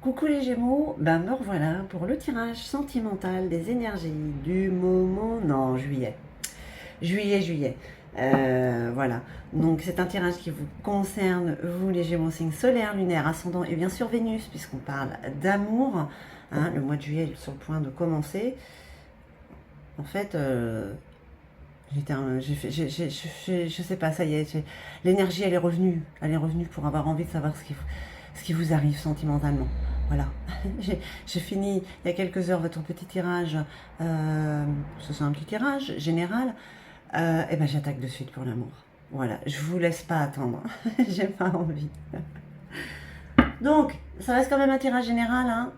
Coucou les Gémeaux, ben me revoilà pour le tirage sentimental des énergies du moment, non, juillet. Juillet. Voilà, donc c'est un tirage qui vous concerne, vous les Gémeaux, signe solaire, lunaire, ascendant et bien sûr Vénus, puisqu'on parle d'amour. Hein, le mois de juillet est sur le point de commencer. En fait, je sais pas, ça y est, l'énergie elle est revenue pour avoir envie de savoir ce qui vous arrive sentimentalement. Voilà, j'ai fini il y a quelques heures votre petit tirage, c'est un petit tirage général, et ben j'attaque de suite pour l'amour. Voilà, je vous laisse pas attendre, j'ai pas envie. Donc, ça reste quand même un tirage général, hein,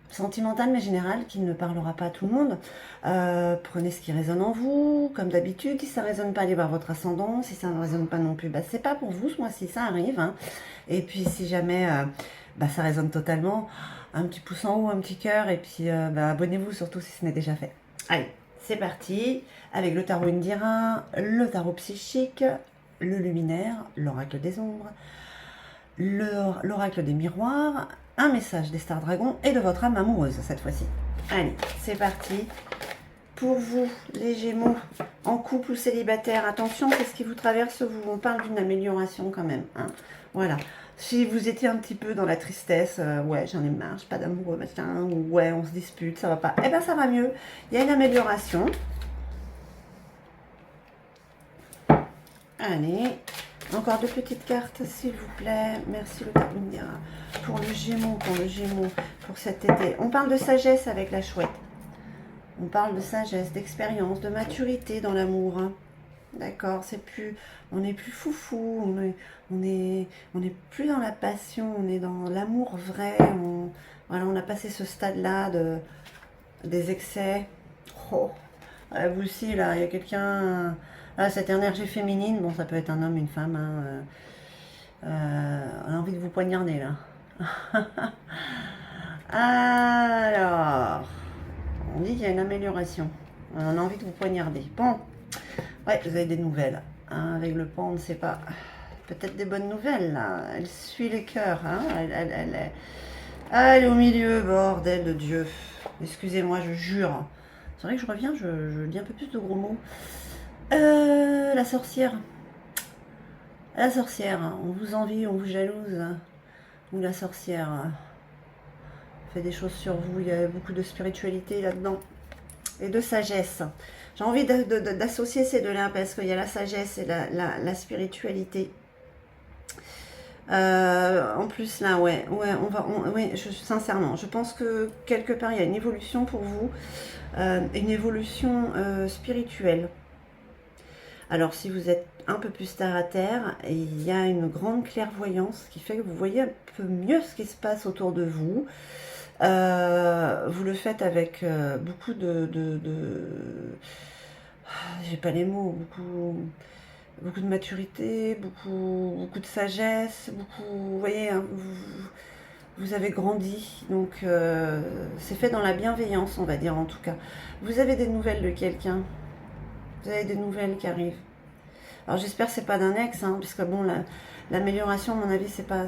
sentimental mais général, qui ne parlera pas à tout le monde. Prenez ce qui résonne en vous, comme d'habitude. Si ça ne résonne pas, allez voir votre ascendant. Si ça ne résonne pas non plus, bah, c'est pas pour vous ce mois-ci, ça arrive. Hein. Et puis si jamais ça résonne totalement, un petit pouce en haut, un petit cœur, et puis abonnez-vous surtout si ce n'est déjà fait. Allez, c'est parti avec le tarot Indira, le tarot psychique, le luminaire, l'oracle des ombres, l'oracle des miroirs, un message des stars dragons et de votre âme amoureuse cette fois-ci. Allez, c'est parti. Pour vous, les Gémeaux, en couple ou célibataire, attention, qu'est-ce qui vous traverse vous? On parle d'une amélioration quand même. Hein. Voilà. Si vous étiez un petit peu dans la tristesse, ouais, j'en ai marre, j'ai pas d'amoureux, machin, ou ouais, on se dispute, ça va pas. Eh ben, ça va mieux. Il y a une amélioration. Allez. Encore deux petites cartes, s'il vous plaît. Merci le tarot Indira. Pour le Gémeaux, pour cet été. On parle de sagesse avec la chouette. On parle de sagesse, d'expérience, de maturité dans l'amour. Hein. D'accord, c'est plus, on n'est plus foufou, on est plus dans la passion, on est dans l'amour vrai. Voilà, on a passé ce stade-là des excès. Oh, vous aussi là, il y a quelqu'un. Ah, cette énergie féminine, bon, ça peut être un homme, une femme. Hein, on a envie de vous poignarder là. Alors, on dit qu'il y a une amélioration. On a envie de vous poignarder. Bon, ouais, vous avez des nouvelles. Hein, avec le pont, on ne sait pas. Peut-être des bonnes nouvelles là. Elle suit les cœurs. Hein, elle est au milieu, bordel de Dieu. Excusez-moi, je jure. C'est vrai que je reviens, je dis un peu plus de gros mots. La sorcière. La sorcière, on vous envie, on vous jalouse. Ou la sorcière fait des choses sur vous. Il y a beaucoup de spiritualité là-dedans. Et de sagesse. J'ai envie d'associer ces deux-là parce qu'il y a la sagesse et la spiritualité. En plus là, ouais, sincèrement, je pense que quelque part il y a une évolution pour vous, une évolution spirituelle. Alors si vous êtes un peu plus terre à terre, il y a une grande clairvoyance qui fait que vous voyez un peu mieux ce qui se passe autour de vous. Vous le faites avec beaucoup j'ai pas les mots, beaucoup de maturité, beaucoup de sagesse, vous voyez, hein, vous avez grandi, donc c'est fait dans la bienveillance, on va dire en tout cas. Vous avez des nouvelles de quelqu'un, vous avez des nouvelles qui arrivent. Alors j'espère que c'est pas d'un ex, hein, parce que bon, l'amélioration, à mon avis, c'est pas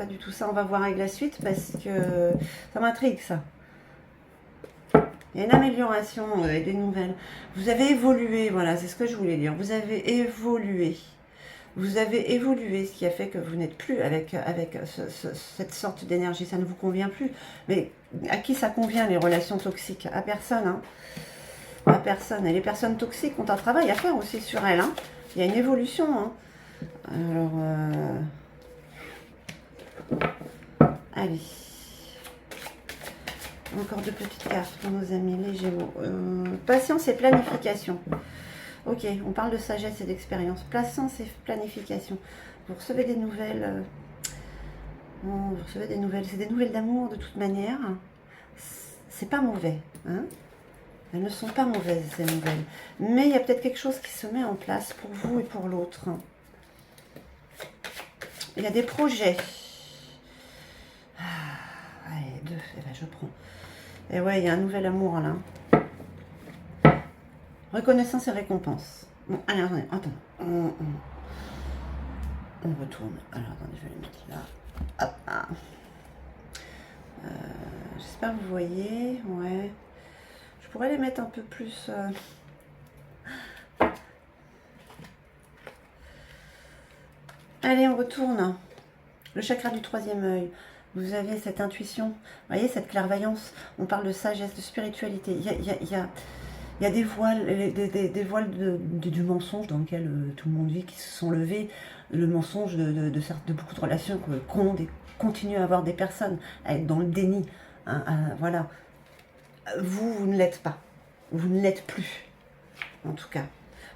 du tout ça. On va voir avec la suite parce que ça m'intrigue ça. Il y a une amélioration et des nouvelles. Vous avez évolué, voilà, c'est ce que je voulais dire. Vous avez évolué. Vous avez évolué, ce qui a fait que vous n'êtes plus avec cette sorte d'énergie. Ça ne vous convient plus. Mais à qui ça convient, les relations toxiques? À personne, hein. À personne. Et les personnes toxiques ont un travail à faire aussi sur elles. Hein. Il y a une évolution. Hein. Alors, allez. Encore deux petites cartes pour nos amis les Gémeaux. Patience et planification. Ok, on parle de sagesse et d'expérience. Patience et planification. Vous recevez des nouvelles. Vous recevez des nouvelles. C'est des nouvelles d'amour de toute manière. C'est pas mauvais. Hein. Elles ne sont pas mauvaises, ces nouvelles. Mais il y a peut-être quelque chose qui se met en place pour vous et pour l'autre. Il y a des projets. Allez, deux. Eh ben, je prends. Et ouais, il y a un nouvel amour là. Reconnaissance et récompense. Bon, allez, attends. On retourne. Alors, attendez, je vais les mettre là. Hop, ah. j'espère que vous voyez. Ouais. Je pourrais les mettre un peu plus... Allez, on retourne. Le chakra du troisième œil. Vous avez cette intuition, vous voyez, cette clairvoyance. On parle de sagesse, de spiritualité. Il y a des voiles, des voiles du mensonge dans lequel tout le monde vit, qui se sont levés. Le mensonge de beaucoup de relations qu'ont continuent à avoir des personnes, à être dans le déni. Hein, voilà. Vous ne l'êtes pas. Vous ne l'êtes plus, en tout cas.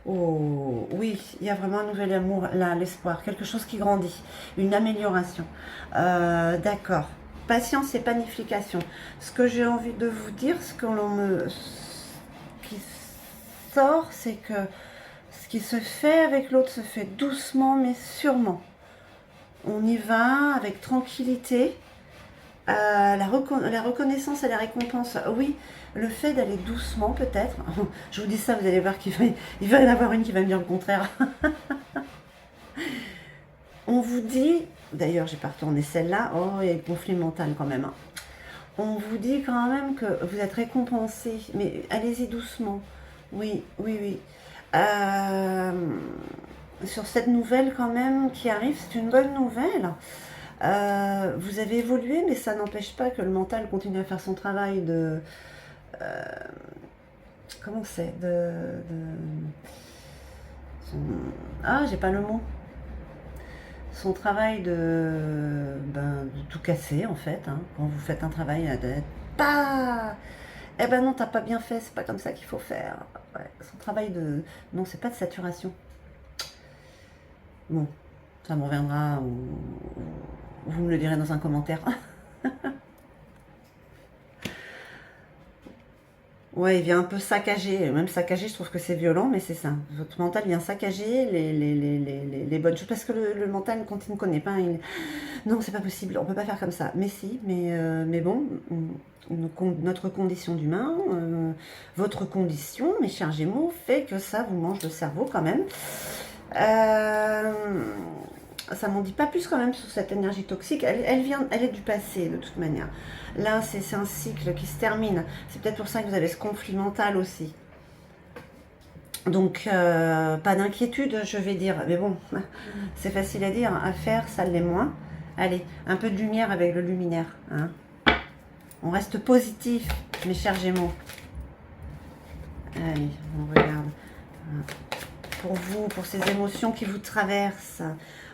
Oh, oui, il y a vraiment un nouvel amour, là, l'espoir, quelque chose qui grandit, une amélioration. D'accord. Patience et panification. Ce que j'ai envie de vous dire, qui sort, c'est que ce qui se fait avec l'autre se fait doucement mais sûrement. On y va avec tranquillité. La reconnaissance et la récompense, oui, le fait d'aller doucement peut-être. Je vous dis ça, vous allez voir qu'il va y en avoir une qui va me dire le contraire. On vous dit, d'ailleurs j'ai pas retourné celle-là, oh il y a le conflit mental quand même. On vous dit quand même que vous êtes récompensé, mais allez-y doucement. Oui, oui, oui. Sur cette nouvelle quand même qui arrive, c'est une bonne nouvelle. Vous avez évolué, mais ça n'empêche pas que le mental continue à faire son travail de... comment c'est ah, j'ai pas le mot. Son travail de tout casser, en fait. Hein, quand vous faites un travail d'être pas... Eh ben non, t'as pas bien fait, c'est pas comme ça qu'il faut faire. Ouais, son travail de... Non, c'est pas de saturation. Bon, ça me reviendra ou vous me le direz dans un commentaire. Ouais, il vient un peu saccager. Même saccager, je trouve que c'est violent, mais c'est ça. Votre mental vient saccager les bonnes choses. Parce que le mental, quand il ne connaît pas, non, c'est pas possible, on peut pas faire comme ça. Mais si, mais bon, notre condition d'humain, votre condition, mes chers Gémeaux, fait que ça vous mange le cerveau quand même. Ça m'en dit pas plus quand même sur cette énergie toxique. Elle est du passé de toute manière. Là, c'est un cycle qui se termine. C'est peut-être pour ça que vous avez ce conflit mental aussi. Donc, pas d'inquiétude, je vais dire. Mais bon, c'est facile à dire. À faire, ça l'est moins. Allez, un peu de lumière avec le luminaire. Hein. On reste positif, mes chers Gémeaux. Allez, on regarde. Pour vous, pour ces émotions qui vous traversent.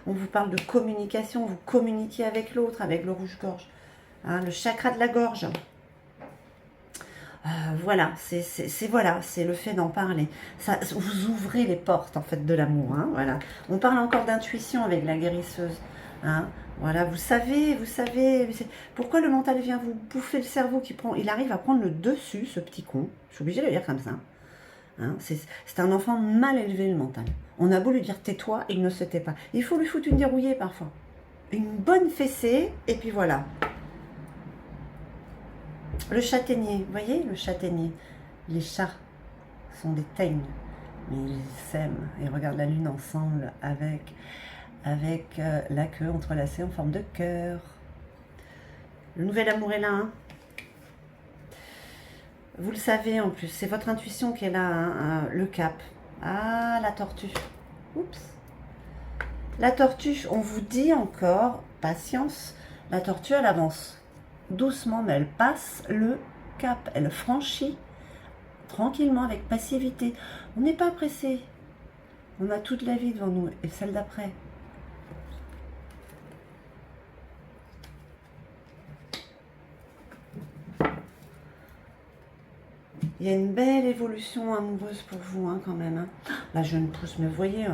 On vous parle de communication, vous communiquez avec l'autre, avec le rouge-gorge. Hein, le chakra de la gorge. Voilà, c'est le fait d'en parler. Ça, vous ouvrez les portes en fait de l'amour. Hein, voilà. On parle encore d'intuition avec la guérisseuse. Hein, voilà, vous savez, pourquoi le mental vient vous bouffer le cerveau il arrive à prendre le dessus, ce petit con. Je suis obligée de le dire comme ça. Hein, c'est un enfant mal élevé, le mental. On a beau lui dire tais-toi, il ne se tait pas. Il faut lui foutre une dérouillée parfois. Une bonne fessée, et puis voilà. Le châtaignier, vous voyez, le châtaignier. Les chats sont des teignes, mais ils s'aiment et regardent la lune ensemble avec la queue entrelacée en forme de cœur. Le nouvel amour est là, hein. Vous le savez en plus, c'est votre intuition qui est là, hein, le cap. Ah, la tortue. Oups. La tortue, on vous dit encore, patience, la tortue, elle avance doucement, mais elle passe le cap. Elle franchit tranquillement, avec passivité. On n'est pas pressé. On a toute la vie devant nous, et celle d'après. Il y a une belle évolution amoureuse pour vous, hein, quand même. Hein. La jeune pousse, mais vous voyez,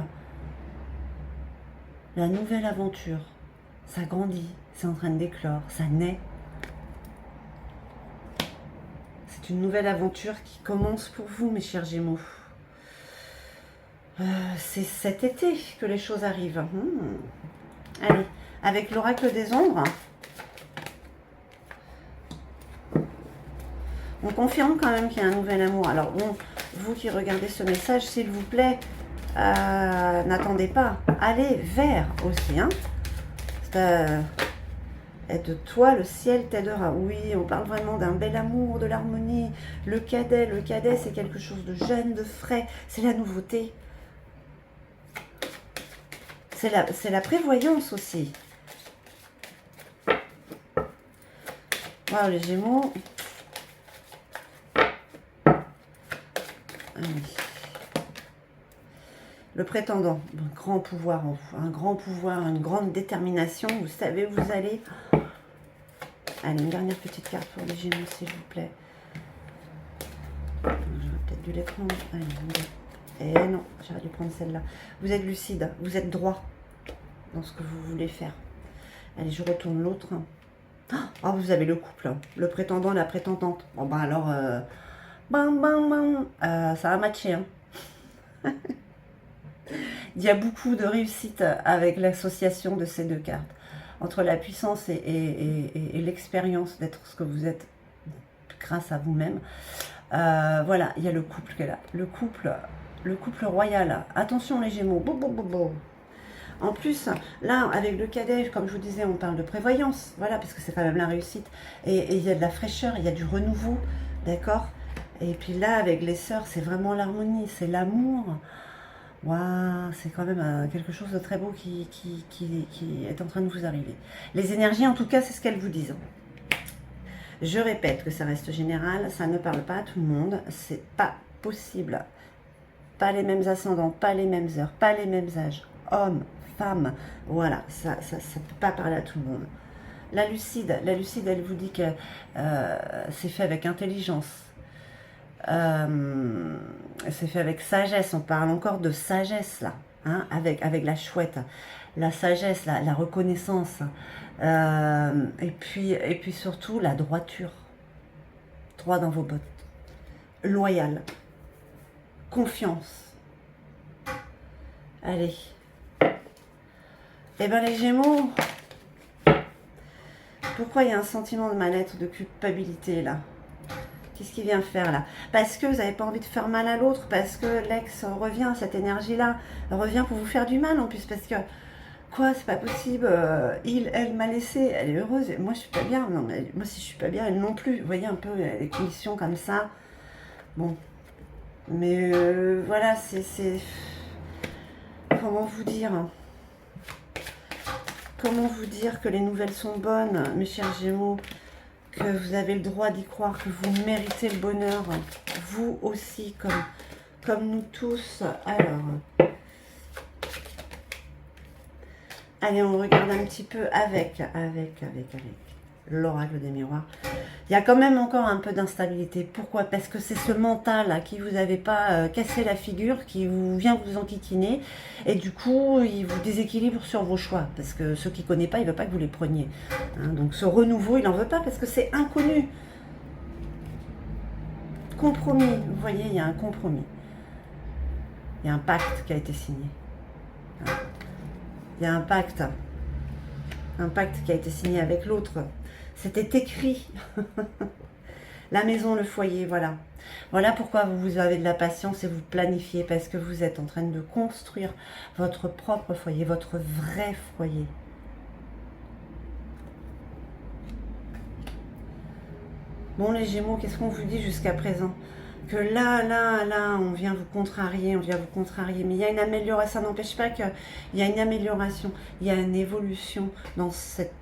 la nouvelle aventure, ça grandit, c'est en train de d'éclore, ça naît. C'est une nouvelle aventure qui commence pour vous, mes chers Gémeaux. C'est cet été que les choses arrivent. Allez, avec l'oracle des ombres, on confirme quand même qu'il y a un nouvel amour. Alors bon, vous qui regardez ce message, s'il vous plaît, n'attendez pas. Allez vers aussi. Hein. Aide-toi, le ciel t'aidera. Oui, on parle vraiment d'un bel amour, de l'harmonie. Le cadet, c'est quelque chose de jeune, de frais. C'est la nouveauté. C'est la prévoyance aussi. Wow, les Gémeaux. Ah oui. Le prétendant, un grand pouvoir en vous, un grand pouvoir, une grande détermination. Vous savez où vous allez. Allez, une dernière petite carte pour les Gémeaux, s'il vous plaît. J'aurais peut-être dû les prendre. Allez, et non, j'aurais dû prendre celle-là. Vous êtes lucide, vous êtes droit dans ce que vous voulez faire. Allez, je retourne l'autre. Ah, vous avez le couple, hein. Le prétendant, la prétendante. Bon, ben alors, ça va matcher. Hein. Il y a beaucoup de réussite avec l'association de ces deux cartes. Entre la puissance et l'expérience d'être ce que vous êtes grâce à vous-même. Voilà, il y a le couple qui est là. Le couple royal. Attention les Gémeaux. En plus, là, avec le cadet, comme je vous disais, on parle de prévoyance. Voilà, parce que c'est quand même la réussite. Et il y a de la fraîcheur, il y a du renouveau. D'accord? Et puis là, avec les sœurs, c'est vraiment l'harmonie, c'est l'amour. Waouh, c'est quand même quelque chose de très beau qui est en train de vous arriver. Les énergies, en tout cas, c'est ce qu'elles vous disent. Je répète que ça reste général, ça ne parle pas à tout le monde, c'est pas possible. Pas les mêmes ascendants, pas les mêmes heures, pas les mêmes âges. Hommes, femmes, voilà, ça peut pas parler à tout le monde. La lucide, elle vous dit que c'est fait avec intelligence. C'est fait avec sagesse, on parle encore de sagesse là, hein, avec la chouette, la sagesse, la reconnaissance, et puis surtout la droiture, droit dans vos bottes, loyal, confiance. Allez, et bien les Gémeaux, pourquoi il y a un sentiment de mal-être, de culpabilité là? Qu'est-ce qu'il vient faire là? Parce que vous n'avez pas envie de faire mal à l'autre, parce que l'ex revient, cette énergie-là, revient pour vous faire du mal en plus, parce que, quoi, c'est pas possible, elle m'a laissé, elle est heureuse, et moi je suis pas bien, non mais moi si je suis pas bien, elle non plus, vous voyez un peu les conditions comme ça, bon, mais voilà, c'est, comment vous dire? Comment vous dire que les nouvelles sont bonnes, mes chers Gémeaux? Que vous avez le droit d'y croire, que vous méritez le bonheur, vous aussi, comme nous tous. Alors, allez, on regarde un petit peu avec l'oracle des miroirs. Il y a quand même encore un peu d'instabilité. Pourquoi? Parce que c'est ce mental là, qui vous avait pas cassé la figure, qui vient vous enquiquiner, et du coup, il vous déséquilibre sur vos choix. Parce que ceux qui ne connaissent pas, il ne veut pas que vous les preniez. Hein, donc ce renouveau, il n'en veut pas parce que c'est inconnu. Compromis, vous voyez, il y a un compromis. Il y a un pacte qui a été signé. Hein. Il y a un pacte qui a été signé avec l'autre. C'était écrit. La maison, le foyer, voilà. Voilà pourquoi vous avez de la patience et vous planifiez, parce que vous êtes en train de construire votre propre foyer, votre vrai foyer. Bon, les Gémeaux, qu'est-ce qu'on vous dit jusqu'à présent? Que là, on vient vous contrarier, mais il y a une amélioration, ça n'empêche pas qu'il y a une amélioration, il y a une évolution dans cette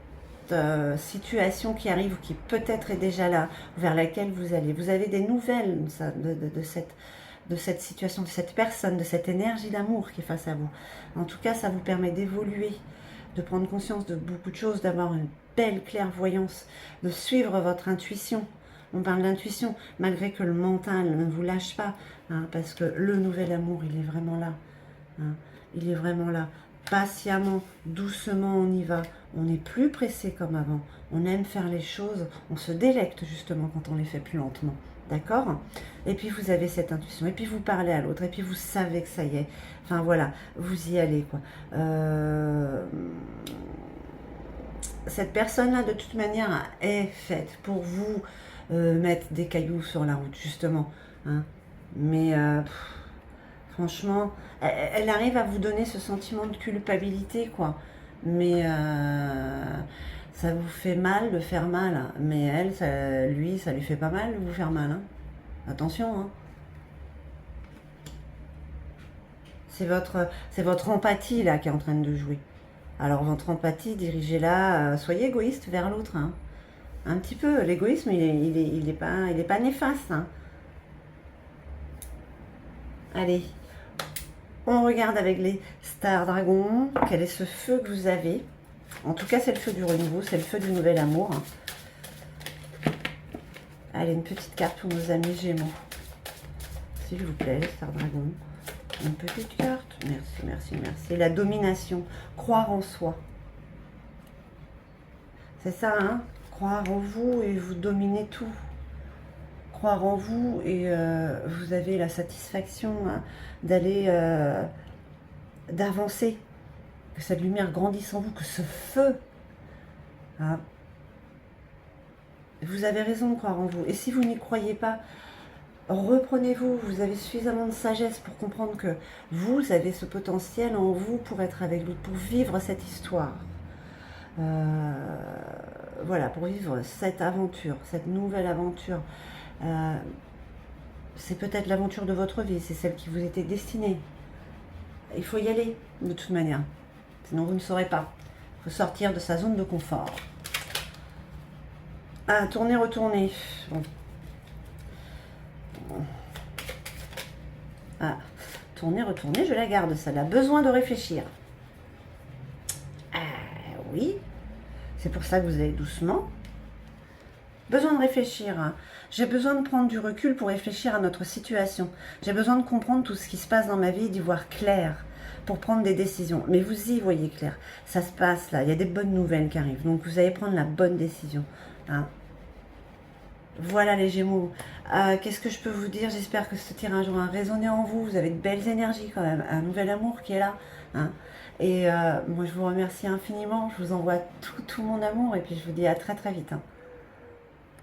situation qui arrive ou qui peut-être est déjà là, vers laquelle vous allez. Vous avez des nouvelles de cette situation, de cette personne, de cette énergie d'amour qui est face à vous. En tout cas, ça vous permet d'évoluer, de prendre conscience de beaucoup de choses, d'avoir une belle clairvoyance, de suivre votre intuition. On parle d'intuition, malgré que le mental ne vous lâche pas, hein, parce que le nouvel amour, il est vraiment là. Hein, il est vraiment là. Patiemment, doucement, on y va. On n'est plus pressé comme avant. On aime faire les choses. On se délecte justement quand on les fait plus lentement. D'accord? Et puis vous avez cette intuition. Et puis vous parlez à l'autre. Et puis vous savez que ça y est. Enfin voilà, vous y allez quoi. Cette personne-là, de toute manière, est faite pour vous mettre des cailloux sur la route, justement. Hein. Mais franchement, elle arrive à vous donner ce sentiment de culpabilité, quoi. Mais Ça vous fait mal de faire mal, hein. Mais elle, ça lui fait pas mal de vous faire mal, hein. Attention, hein. C'est votre empathie là qui est en train de jouer. Alors votre empathie, dirigez-la, soyez égoïste vers l'autre, hein. Un petit peu. L'égoïsme, il est pas néfaste, hein. Allez, on regarde avec les stars dragons. Quel est ce feu que vous avez? En tout cas, c'est le feu du renouveau, c'est le feu du nouvel amour. Allez, une petite carte pour nos amis Gémeaux. S'il vous plaît, star dragon. Une petite carte. Merci, merci, merci. La domination. Croire en soi. C'est ça, hein? Croire en vous et vous dominez tout. Croire en vous et vous avez la satisfaction, hein, d'aller, d'avancer. Que cette lumière grandisse en vous, que ce feu, hein. Vous avez raison de croire en vous. Et si vous n'y croyez pas, reprenez-vous. Vous avez suffisamment de sagesse pour comprendre que vous avez ce potentiel en vous pour être avec l'autre, pour vivre cette histoire. Voilà, pour vivre cette aventure, cette nouvelle aventure. C'est peut-être l'aventure de votre vie, c'est celle qui vous était destinée. Il faut y aller, de toute manière. Sinon, vous ne saurez pas. Il faut sortir de sa zone de confort. Ah, tourner, retourner. Bon. Ah, tourner, retourner, je la garde, ça a besoin de réfléchir. Ah, oui. C'est pour ça que vous allez doucement. Besoin de réfléchir, hein. J'ai besoin de prendre du recul pour réfléchir à notre situation. J'ai besoin de comprendre tout ce qui se passe dans ma vie, d'y voir clair pour prendre des décisions. Mais vous y voyez clair. Ça se passe là, il y a des bonnes nouvelles qui arrivent. Donc vous allez prendre la bonne décision, hein. Voilà les Gémeaux. Qu'est-ce que je peux vous dire? J'espère que ce tirage aura résonné en vous. Vous avez de belles énergies quand même. Un nouvel amour qui est là, hein. Et moi je vous remercie infiniment. Je vous envoie tout mon amour et puis je vous dis à très très vite, hein.